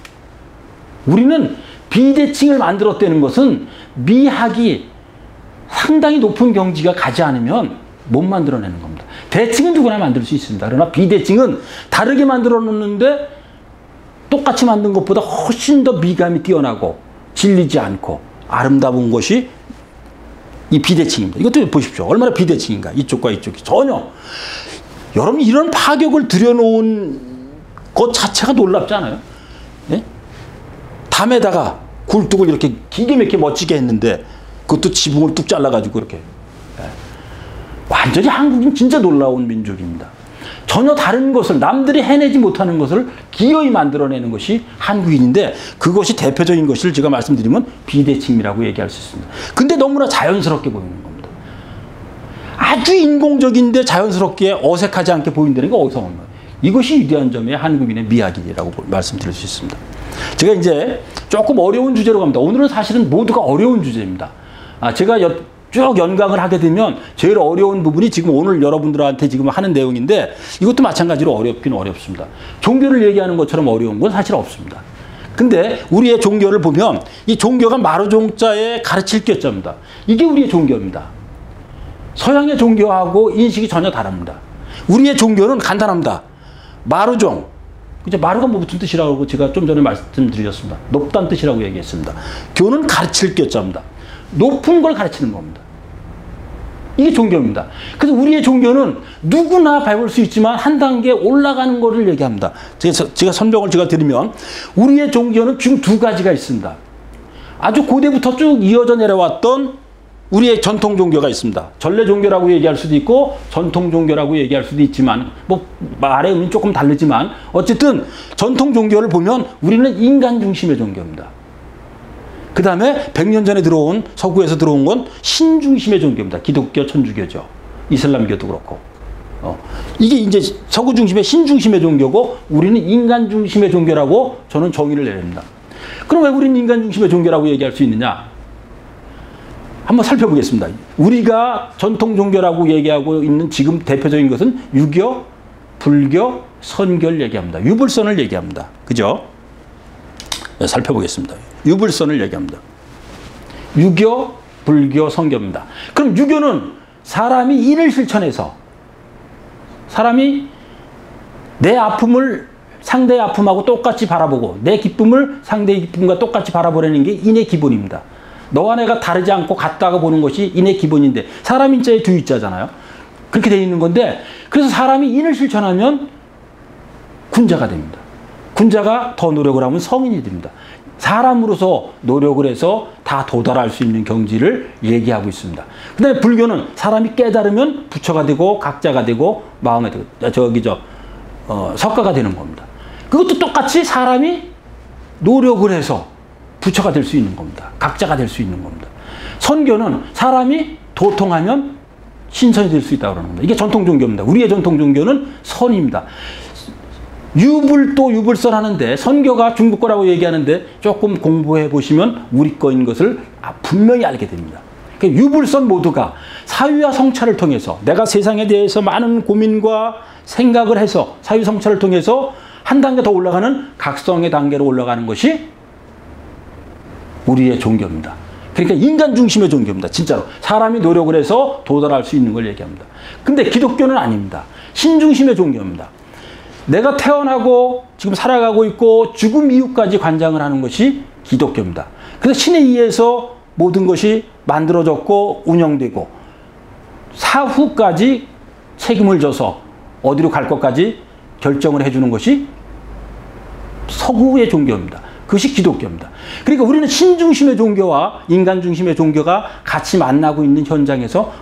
우리는 비대칭을 만들었다는 것은 미학이 상당히 높은 경지가 가지 않으면 못 만들어내는 겁니다. 대칭은 누구나 만들 수 있습니다. 그러나 비대칭은 다르게 만들어 놓는데 똑같이 만든 것보다 훨씬 더 미감이 뛰어나고 질리지 않고 아름다운 것이 이 비대칭입니다. 이것도 보십시오. 얼마나 비대칭인가. 이쪽과 이쪽이. 전혀. 여러분 이런 파격을 들여놓은 것 자체가 놀랍지 않아요? 예? 담에다가 굴뚝을 이렇게 기가 막히게 멋지게 했는데 그것도 지붕을 뚝 잘라가지고 이렇게. 예. 완전히 한국인 진짜 놀라운 민족입니다. 전혀 다른 것을 남들이 해내지 못하는 것을 기어이 만들어내는 것이 한국인인데 그것이 대표적인 것을 제가 말씀드리면 비대칭이라고 얘기할 수 있습니다. 근데 너무나 자연스럽게 보이는 겁니다. 아주 인공적인데 자연스럽게 어색하지 않게 보인다는 게 어디서 온 거예요? 이것이 위대한 점의 한국인의 미학이라고 말씀드릴 수 있습니다. 제가 이제 조금 어려운 주제로 갑니다. 오늘은 사실은 모두가 어려운 주제입니다. 제가 쭉 연강을 하게 되면 제일 어려운 부분이 지금 오늘 여러분들한테 지금 하는 내용인데 이것도 마찬가지로 어렵긴 어렵습니다. 종교를 얘기하는 것처럼 어려운 건 사실 없습니다. 근데 우리의 종교를 보면 이 종교가 마루종자에 가르칠 께자입니다. 이게 우리의 종교입니다. 서양의 종교하고 인식이 전혀 다릅니다. 우리의 종교는 간단합니다. 마루종. 이제 마루가 뭐 무슨 뜻이라고 제가 좀 전에 말씀드렸습니다. 높다는 뜻이라고 얘기했습니다. 교는 가르칠 께자입니다. 높은 걸 가르치는 겁니다. 이게 종교입니다. 그래서 우리의 종교는 누구나 밟을 수 있지만 한 단계 올라가는 것을 얘기합니다. 제가 설명을 드리면 우리의 종교는 중 두 가지가 있습니다. 아주 고대부터 쭉 이어져 내려왔던 우리의 전통 종교가 있습니다. 전래 종교라고 얘기할 수도 있고 전통 종교라고 얘기할 수도 있지만 뭐 말의 의미는 조금 다르지만 어쨌든 전통 종교를 보면 우리는 인간 중심의 종교입니다. 그 다음에 100년 전에 들어온 서구에서 들어온 건 신중심의 종교입니다. 기독교, 천주교죠. 이슬람교도 그렇고. 이게 이제 서구 중심의 신중심의 종교고 우리는 인간 중심의 종교라고 저는 정의를 내립니다. 그럼 왜 우리는 인간 중심의 종교라고 얘기할 수 있느냐? 한번 살펴보겠습니다. 우리가 전통 종교라고 얘기하고 있는 지금 대표적인 것은 유교, 불교, 선교를 얘기합니다. 유불선을 얘기합니다. 그죠? 네, 살펴보겠습니다. 유불선을 얘기합니다. 유교, 불교, 선교입니다. 그럼 유교는 사람이 인을 실천해서 사람이 내 아픔을 상대의 아픔하고 똑같이 바라보고 내 기쁨을 상대의 기쁨과 똑같이 바라보려는 게 인의 기본입니다. 너와 내가 다르지 않고 같다고 보는 것이 인의 기본인데 사람 인자에 두 유자잖아요. 그렇게 되어 있는 건데 그래서 사람이 인을 실천하면 군자가 됩니다. 군자가 더 노력을 하면 성인이 됩니다. 사람으로서 노력을 해서 다 도달할 수 있는 경지를 얘기하고 있습니다. 그 다음에 불교는 사람이 깨달으면 부처가 되고 각자가 되고 마음에 석가가 되는 겁니다. 그것도 똑같이 사람이 노력을 해서 부처가 될 수 있는 겁니다. 각자가 될 수 있는 겁니다. 선교는 사람이 도통하면 신선이 될 수 있다고 그러는 겁니다. 이게 전통 종교입니다. 우리의 전통 종교는 선입니다. 유불도 유불선 하는데 선교가 중국 거라고 얘기하는데 조금 공부해 보시면 우리 거인 것을 분명히 알게 됩니다. 그러니까 유불선 모두가 사유와 성찰을 통해서 내가 세상에 대해서 많은 고민과 생각을 해서 사유 성찰을 통해서 한 단계 더 올라가는 각성의 단계로 올라가는 것이 우리의 종교입니다. 그러니까 인간 중심의 종교입니다. 진짜로 사람이 노력을 해서 도달할 수 있는 걸 얘기합니다. 근데 기독교는 아닙니다. 신 중심의 종교입니다. 내가 태어나고 지금 살아가고 있고 죽음 이후까지 관장을 하는 것이 기독교입니다. 그래서 신에 의해서 모든 것이 만들어졌고 운영되고 사후까지 책임을 져서 어디로 갈 것까지 결정을 해주는 것이 서구의 종교입니다. 그것이 기독교입니다. 그러니까 우리는 신중심의 종교와 인간 중심의 종교가 같이 만나고 있는 현장에서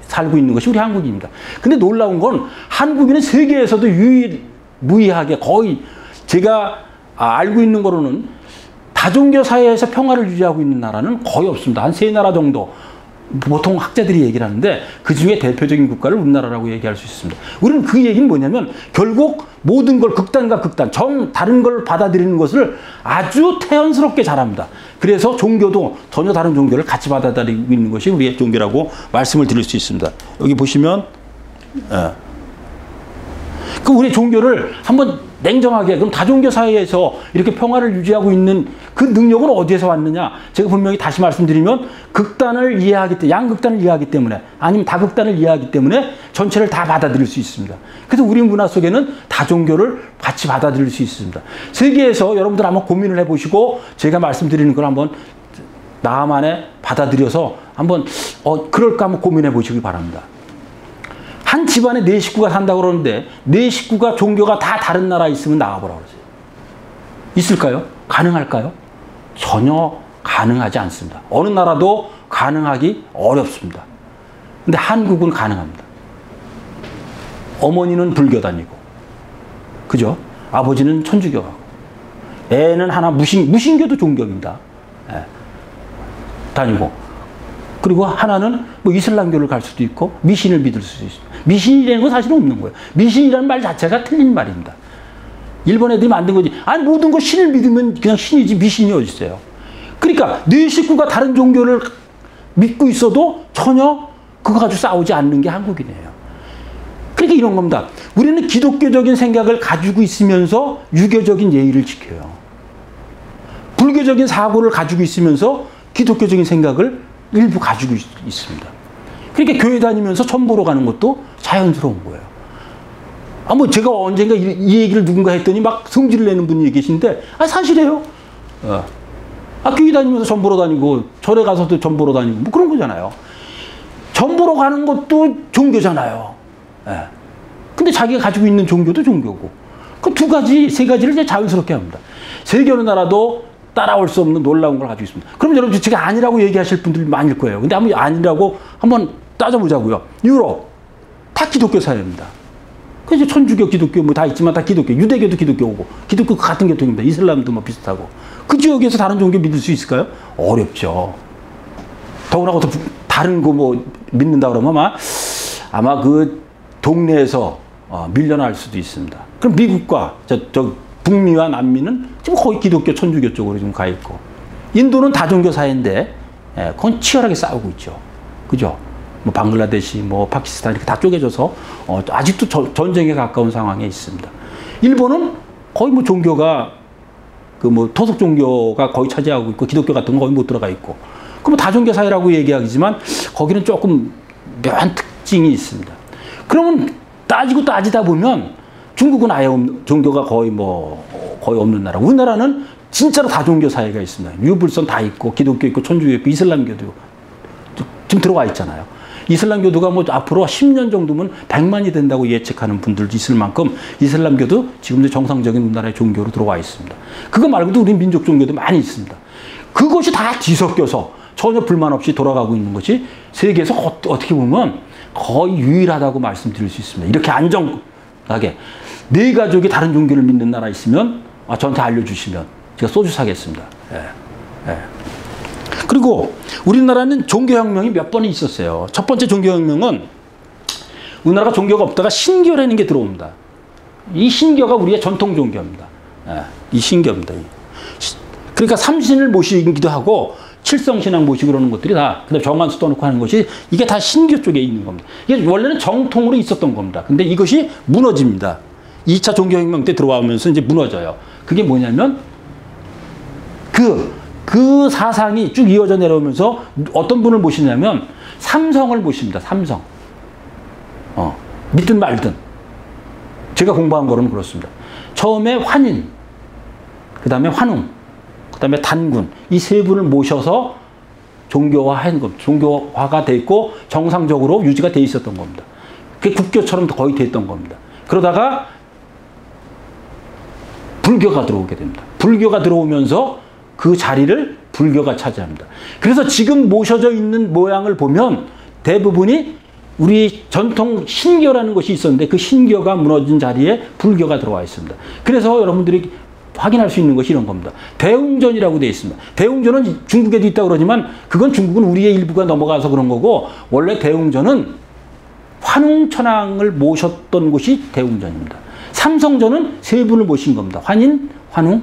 살고 있는 것이 우리 한국입니다. 근데 놀라운 건 한국인은 세계에서도 무의하게 거의 제가 알고 있는 거로는 다종교 사회에서 평화를 유지하고 있는 나라는 거의 없습니다. 한 3나라 정도 보통 학자들이 얘기를 하는데 그중에 대표적인 국가를 우리나라라고 얘기할 수 있습니다. 우리는 그 얘기는 뭐냐면 결국 모든 걸 극단과 극단, 다른 걸 받아들이는 것을 아주 태연스럽게 잘합니다. 그래서 종교도 전혀 다른 종교를 같이 받아들이고 있는 것이 우리의 종교라고 말씀을 드릴 수 있습니다. 여기 보시면 그 우리 종교를 한번 냉정하게 그럼 다종교 사회에서 이렇게 평화를 유지하고 있는 그 능력은 어디에서 왔느냐? 제가 분명히 다시 말씀드리면 극단을 이해하기 때문에 양극단을 이해하기 때문에 아니면 다극단을 이해하기 때문에 전체를 다 받아들일 수 있습니다. 그래서 우리 문화 속에는 다종교를 같이 받아들일 수 있습니다. 세계에서 여러분들 한번 고민을 해보시고 제가 말씀드리는 걸 한번 나만에 받아들여서 한번 그럴까 한번 고민해 보시기 바랍니다. 한 집안에 4식구가 산다고 그러는데 4식구가 종교가 다 다른 나라에 있으면 나가보라고 그러세요. 있을까요? 가능할까요? 전혀 가능하지 않습니다. 어느 나라도 가능하기 어렵습니다. 근데 한국은 가능합니다. 어머니는 불교다니고, 그죠? 아버지는 천주교하고, 애는 하나 무신교도 종교입니다. 예. 다니고, 그리고 하나는 뭐 이슬람교를 갈 수도 있고 미신을 믿을 수도 있습니다. 미신이라는 건 사실은 없는 거예요. 미신이라는 말 자체가 틀린 말입니다. 일본 애들이 만든 거지. 아니 모든 거 신을 믿으면 그냥 신이지 미신이 어디 있어요. 그러니까 네 식구가 다른 종교를 믿고 있어도 전혀 그거 가지고 싸우지 않는 게 한국이네요. 그러니까 이런 겁니다. 우리는 기독교적인 생각을 가지고 있으면서 유교적인 예의를 지켜요. 불교적인 사고를 가지고 있으면서 기독교적인 생각을 일부 가지고 있습니다. 그러니까 교회 다니면서 천 보러 가는 것도 자연스러운 거예요. 뭐 제가 언젠가 이 얘기를 누군가 했더니 막 성질을 내는 분이 계신데, 사실이에요. 교회 다니면서 전 보러 다니고, 절에 가서도 전 보러 다니고, 뭐 그런 거잖아요. 전 보러 가는 것도 종교잖아요. 근데 자기가 가지고 있는 종교도 종교고. 그 두 가지, 세 가지를 이제 자연스럽게 합니다. 세계 어느 나라도 따라올 수 없는 놀라운 걸 가지고 있습니다. 그럼 여러분, 제가 아니라고 얘기하실 분들이 많을 거예요. 근데 한번 아니라고 한번 따져보자고요. 유럽, 다 기독교 사회입니다. 그래서 천주교, 기독교 뭐 다 있지만 다 기독교, 유대교도 기독교고, 기독교 같은 계통입니다. 이슬람도 뭐 비슷하고. 그 지역에서 다른 종교 믿을 수 있을까요? 어렵죠. 더구나 또 다른 거 뭐 믿는다 그러면 아마 그 동네에서 밀려날 수도 있습니다. 그럼 미국과 저 북미와 남미는 지금 거의 기독교, 천주교 쪽으로 지금 가 있고, 인도는 다종교 사회인데, 그건 치열하게 싸우고 있죠. 그죠? 뭐 방글라데시, 뭐 파키스탄 이렇게 다 쪼개져서 아직도 전쟁에 가까운 상황에 있습니다. 일본은 거의 뭐 종교가 그 뭐 토속 종교가 거의 차지하고 있고, 기독교 같은 건 거의 못 들어가 있고, 그 뭐 다종교 사회라고 얘기하지만 거기는 조금 묘한 특징이 있습니다. 그러면 따지다 보면 중국은 아예 종교가 거의 없는 나라. 우리나라는 진짜로 다종교 사회가 있습니다. 유불선 다 있고, 기독교 있고, 천주교 있고, 이슬람교도 지금 들어와 있잖아요. 이슬람교도가 뭐 앞으로 10년 정도면 100만이 된다고 예측하는 분들도 있을 만큼 이슬람교도 지금도 정상적인 우리나라의 종교로 들어와 있습니다. 그거 말고도 우리 민족 종교도 많이 있습니다. 그것이 다 뒤섞여서 전혀 불만 없이 돌아가고 있는 것이 세계에서 어떻게 보면 거의 유일하다고 말씀드릴 수 있습니다. 이렇게 안정하게 네 가족이 다른 종교를 믿는 나라 있으면 저한테 알려주시면 제가 소주 사겠습니다. 그리고 우리나라는 종교혁명이 몇 번이 있었어요. 첫 번째 종교혁명은 우리나라가 종교가 없다가 신교라는 게 들어옵니다. 이 신교가 우리의 전통 종교입니다. 이 신교입니다. 그러니까 삼신을 모시기도 하고 칠성신앙 모시고 그러는 것들이 다, 그다음에 정관수 떠놓고 하는 것이 이게 다 신교 쪽에 있는 겁니다. 이게 원래는 정통으로 있었던 겁니다. 근데 이것이 무너집니다. 2차 종교혁명 때 들어오면서 이제 무너져요. 그게 뭐냐면 그 사상이 쭉 이어져 내려오면서 어떤 분을 모시냐면 삼성을 모십니다. 삼성. 믿든 말든. 제가 공부한 거로는 그렇습니다. 처음에 환인, 그 다음에 환웅, 그 다음에 단군, 이 세 분을 모셔서 종교화한 겁니다. 종교화가 돼 있고 정상적으로 유지가 돼 있었던 겁니다. 그게 국교처럼 거의 됐던 겁니다. 그러다가 불교가 들어오게 됩니다. 불교가 들어오면서 그 자리를 불교가 차지합니다. 그래서 지금 모셔져 있는 모양을 보면 대부분이 우리 전통 신교라는 것이 있었는데 그 신교가 무너진 자리에 불교가 들어와 있습니다. 그래서 여러분들이 확인할 수 있는 것이 이런 겁니다. 대웅전이라고 되어 있습니다. 대웅전은 중국에도 있다고 그러지만 그건 중국은 우리의 일부가 넘어가서 그런 거고, 원래 대웅전은 환웅천왕을 모셨던 곳이 대웅전입니다. 삼성전은 세 분을 모신 겁니다. 환인, 환웅,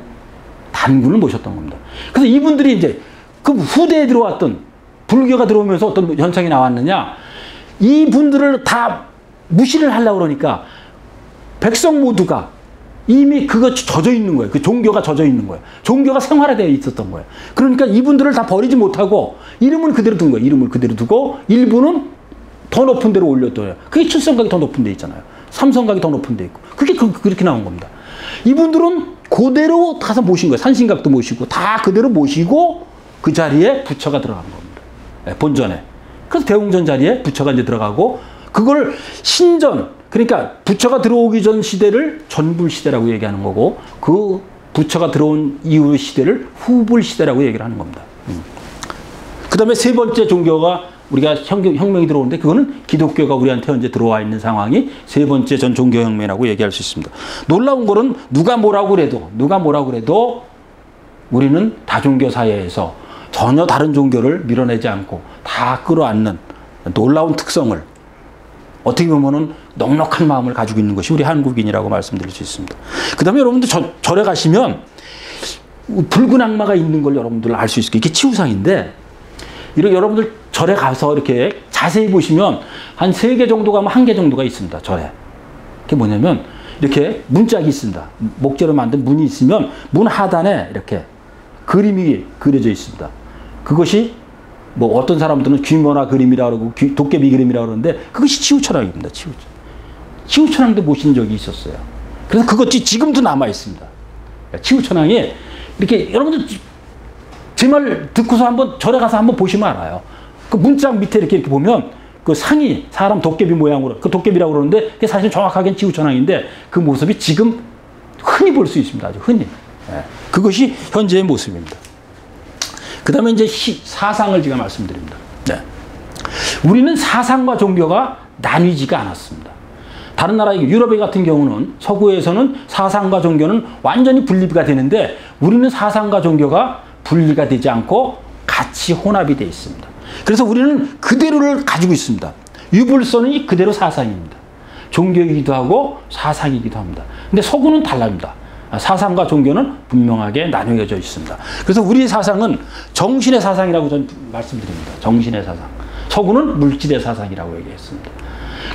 단군을 모셨던 겁니다. 그래서 이분들이 이제 그 후대에 들어왔던 불교가 들어오면서 어떤 현상이 나왔느냐, 이분들을 다 무시를 하려고 그러니까 백성 모두가 이미 그거 젖어 있는 거예요. 그 종교가 젖어 있는 거예요. 종교가 생활화되어 있었던 거예요. 그러니까 이분들을 다 버리지 못하고 이름을 그대로 둔 거예요. 이름을 그대로 두고 일부는 더 높은 데로 올렸더래요. 그게 칠성각이 더 높은 데 있잖아요. 삼성각이 더 높은 데 있고. 그게 그렇게 나온 겁니다. 이분들은 그대로 가서 모신 거예요. 산신각도 모시고 다 그대로 모시고 그 자리에 부처가 들어간 겁니다. 예, 본전에. 그래서 대웅전 자리에 부처가 이제 들어가고 그걸 신전, 그러니까 부처가 들어오기 전 시대를 전불시대라고 얘기하는 거고 그 부처가 들어온 이후 시대를 후불시대라고 얘기를 하는 겁니다. 그 다음에 세 번째 종교가 우리가 혁명이 들어오는데 그거는 기독교가 우리한테 현재 들어와 있는 상황이 세 번째 전 종교혁명이라고 얘기할 수 있습니다. 놀라운 거는 누가 뭐라고 그래도 우리는 다종교 사회에서 전혀 다른 종교를 밀어내지 않고 다 끌어안는 놀라운 특성을 어떻게 보면은 넉넉한 마음을 가지고 있는 것이 우리 한국인이라고 말씀드릴 수 있습니다. 그 다음에 여러분들 절에 가시면 붉은 악마가 있는 걸 여러분들 알 수 있을 거예요. 이게 치우상인데 이렇게 여러분들 절에 가서 이렇게 자세히 보시면 한 3개 정도 가면 1개 정도가 있습니다. 절에. 그게 뭐냐면 이렇게 문짝이 있습니다. 목재로 만든 문이 있으면 문 하단에 이렇게 그림이 그려져 있습니다. 그것이 뭐 어떤 사람들은 귀모나 그림이라고 그러고 도깨비 그림이라고 그러는데 그것이 치우천왕입니다. 치우천왕도 모신 적이 있었어요. 그래서 그것이 지금도 남아 있습니다. 치우천왕이 이렇게 여러분들 제 말 듣고서 한번 절에 가서 한번 보시면 알아요. 그 문짝 밑에 이렇게 보면 그 상이 사람 도깨비 모양으로 그 도깨비라고 그러는데 그게 사실 정확하게는 치우천왕인데 그 모습이 지금 흔히 볼 수 있습니다. 아주 흔히. 네. 그것이 현재의 모습입니다. 그 다음에 이제 사상을 제가 말씀드립니다. 네. 우리는 사상과 종교가 나뉘지가 않았습니다. 다른 나라 유럽 같은 경우는 서구에서는 사상과 종교는 완전히 분리가 되는데 우리는 사상과 종교가 분리가 되지 않고 같이 혼합이 되어 있습니다. 그래서 우리는 그대로를 가지고 있습니다. 유불선이 그대로 사상입니다. 종교이기도 하고 사상이기도 합니다. 근데 서구는 달라집니다. 사상과 종교는 분명하게 나뉘어져 있습니다. 그래서 우리의 사상은 정신의 사상이라고 저는 말씀드립니다. 정신의 사상. 서구는 물질의 사상이라고 얘기했습니다.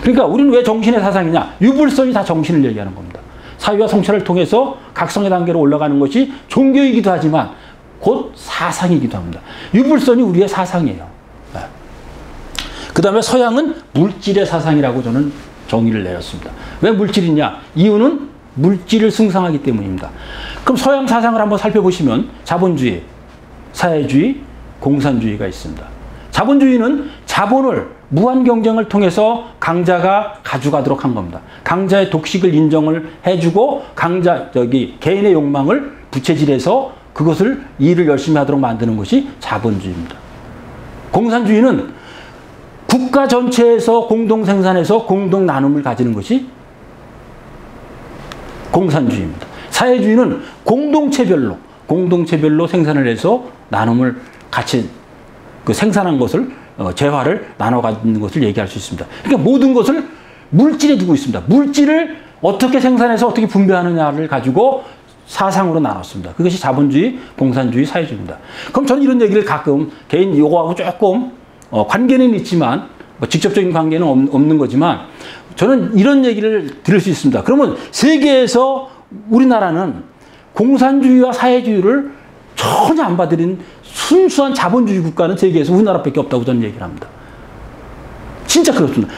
그러니까 우리는 왜 정신의 사상이냐? 유불선이 다 정신을 얘기하는 겁니다. 사유와 성찰을 통해서 각성의 단계로 올라가는 것이 종교이기도 하지만 곧 사상이기도 합니다. 유불선이 우리의 사상이에요. 네. 그 다음에 서양은 물질의 사상이라고 저는 정의를 내렸습니다. 왜 물질이냐? 이유는 물질을 승상하기 때문입니다. 그럼 서양 사상을 한번 살펴보시면 자본주의, 사회주의, 공산주의가 있습니다. 자본주의는 자본을 무한 경쟁을 통해서 강자가 가져가도록 한 겁니다. 강자의 독식을 인정을 해주고 개인의 욕망을 부채질해서 그것을 일을 열심히 하도록 만드는 것이 자본주의입니다. 공산주의는 국가 전체에서 공동 생산해서 공동 나눔을 가지는 것이 공산주의입니다. 사회주의는 공동체별로 생산을 해서 나눔을 같이 생산한 것을 재화를 나눠 가지는 것을 얘기할 수 있습니다. 그러니까 모든 것을 물질에 두고 있습니다. 물질을 어떻게 생산해서 어떻게 분배하느냐를 가지고 사상으로 나눴습니다. 그것이 자본주의, 공산주의, 사회주의입니다. 그럼 저는 이런 얘기를 가끔 개인 요거하고 조금 관계는 있지만 뭐 직접적인 관계는 없는 거지만 저는 이런 얘기를 들을 수 있습니다. 그러면 세계에서 우리나라는 공산주의와 사회주의를 전혀 안 받아들인 순수한 자본주의 국가는 세계에서 우리나라밖에 없다고 저는 얘기를 합니다. 진짜 그렇습니다.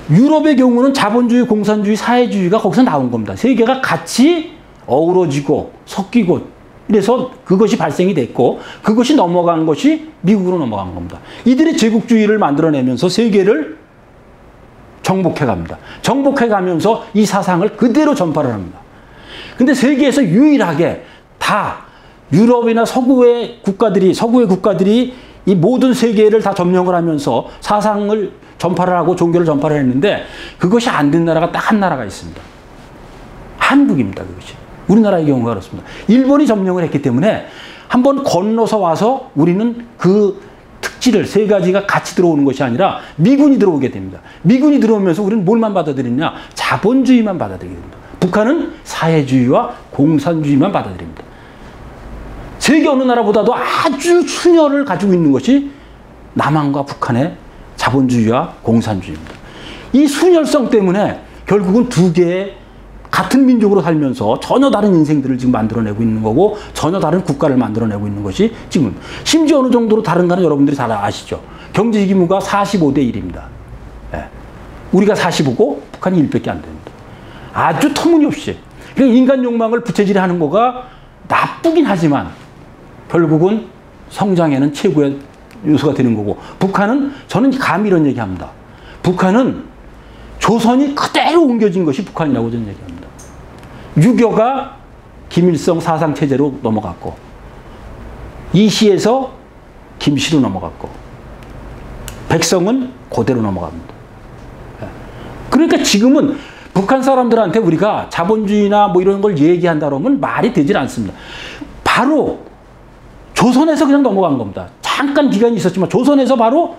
유럽의 경우는 자본주의, 공산주의, 사회주의가 거기서 나온 겁니다. 세계가 같이 어우러지고 섞이고 이래서 그것이 발생이 됐고 그것이 넘어간 것이 미국으로 넘어간 겁니다. 이들이 제국주의를 만들어내면서 세계를 정복해 갑니다. 정복해 가면서 이 사상을 그대로 전파를 합니다. 근데 세계에서 유일하게 다 유럽이나 서구의 국가들이 이 모든 세계를 다 점령을 하면서 사상을 전파를 하고 종교를 전파를 했는데 그것이 안 된 나라가 딱 한 나라가 있습니다. 한국입니다. 그것이. 우리나라의 경우가 그렇습니다. 일본이 점령을 했기 때문에 한번 건너서 와서 우리는 그 특질을 세 가지가 같이 들어오는 것이 아니라 미군이 들어오게 됩니다. 미군이 들어오면서 우리는 뭘만 받아들이냐? 자본주의만 받아들이게 됩니다. 북한은 사회주의와 공산주의만 받아들입니다. 세계 어느 나라보다도 아주 순혈을 가지고 있는 것이 남한과 북한의 자본주의와 공산주의입니다. 이 순혈성 때문에 결국은 두 개의 같은 민족으로 살면서 전혀 다른 인생들을 지금 만들어내고 있는 거고 전혀 다른 국가를 만들어내고 있는 것이 지금 심지어 어느 정도로 다른가는 여러분들이 잘 아시죠. 경제 규모가 45대 1입니다. 네. 우리가 45고 북한이 1밖에 안 됩니다. 아주 터무니없이. 그러니까 인간 욕망을 부채질하는 거가 나쁘긴 하지만 결국은 성장에는 최고의 요소가 되는 거고, 북한은, 저는 감히 이런 얘기합니다. 북한은 조선이 그대로 옮겨진 것이 북한이라고 저는 얘기합니다. 유교가 김일성 사상체제로 넘어갔고, 이시에서 김씨로 넘어갔고, 백성은 그대로 넘어갑니다. 그러니까 지금은 북한 사람들한테 우리가 자본주의나 뭐 이런 걸 얘기한다 그러면 말이 되질 않습니다. 바로 조선에서 그냥 넘어간 겁니다. 잠깐 기간이 있었지만 조선에서 바로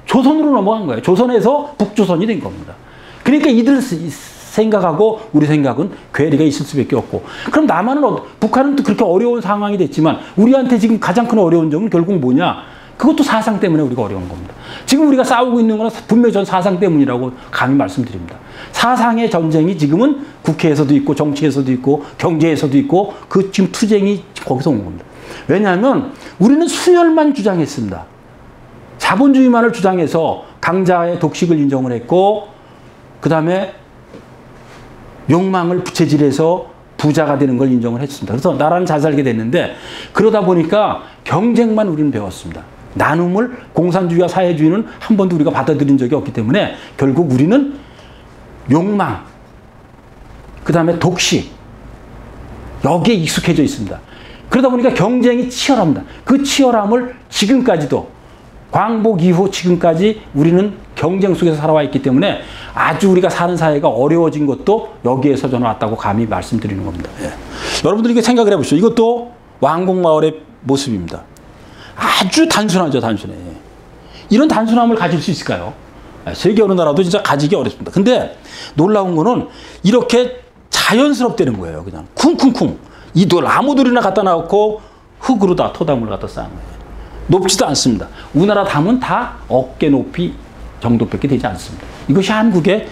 조선으로 넘어간 거예요. 조선에서 북조선이 된 겁니다. 그러니까 이들 생각하고 우리 생각은 괴리가 있을 수밖에 없고, 그럼 남한은 북한은 또 그렇게 어려운 상황이 됐지만 우리한테 지금 가장 큰 어려운 점은 결국 뭐냐? 그것도 사상 때문에 우리가 어려운 겁니다. 지금 우리가 싸우고 있는 거는 분명히 전 사상 때문이라고 감히 말씀드립니다. 사상의 전쟁이 지금은 국회에서도 있고 정치에서도 있고 경제에서도 있고, 그 지금 투쟁이 거기서 온 겁니다. 왜냐하면 우리는 순혈만 주장했습니다. 자본주의만을 주장해서 강자의 독식을 인정을 했고, 그 다음에 욕망을 부채질해서 부자가 되는 걸 인정을 했습니다. 그래서 나라는 잘 살게 됐는데, 그러다 보니까 경쟁만 우리는 배웠습니다. 나눔을, 공산주의와 사회주의는 한 번도 우리가 받아들인 적이 없기 때문에 결국 우리는 욕망, 그 다음에 독식, 여기에 익숙해져 있습니다. 그러다 보니까 경쟁이 치열합니다. 그 치열함을 지금까지도, 광복 이후 지금까지 우리는 경쟁 속에서 살아와 있기 때문에 아주 우리가 사는 사회가 어려워진 것도 여기에서 저는 왔다고 감히 말씀드리는 겁니다. 예. 여러분들이 이렇게 생각을 해보시죠. 이것도 왕곡마을의 모습입니다. 아주 단순하죠, 단순해. 이런 단순함을 가질 수 있을까요? 세계 어느 나라도 진짜 가지기 어렵습니다. 근데 놀라운 거는 이렇게 자연스럽다는 거예요. 그냥 쿵쿵쿵. 이 나무들이나 갖다 놓고 흙으로 다 토담을 갖다 쌓은 거예요. 높지도 않습니다. 우리나라 담은 다 어깨 높이 정도밖에 되지 않습니다. 이것이 한국의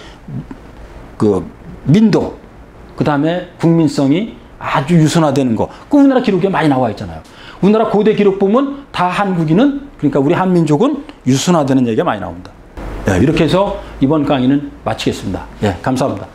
그 민도, 그 다음에 국민성이 아주 유순화되는 거. 그 우리나라 기록에 많이 나와 있잖아요. 우리나라 고대 기록 보면 다 한국인은, 그러니까 우리 한민족은 유순화되는 얘기가 많이 나옵니다. 네, 이렇게 해서 이번 강의는 마치겠습니다. 예, 감사합니다.